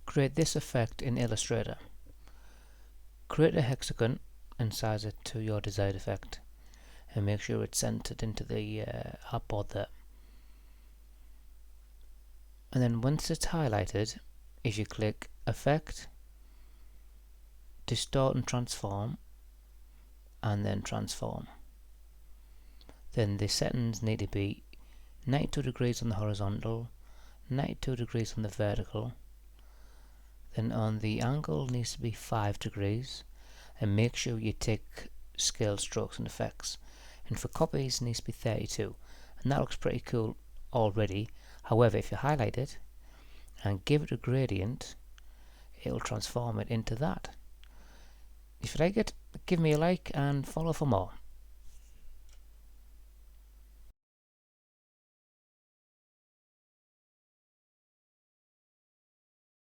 create this effect in Illustrator. Create a hexagon and size it to your desired effect, and make sure it's centered into the artboard there. And then once it's highlighted, if you click Effect, Distort and Transform, and then Transform, then the settings need to be 92 degrees on the horizontal, 92 degrees on the vertical, then on the angle needs to be 5 degrees, and make sure you tick Scale, Strokes and Effects, and for copies it needs to be 32, and that looks pretty cool already. However, if you highlight it and give it a gradient, it will transform it into that. If you like it, give me a like and follow for more.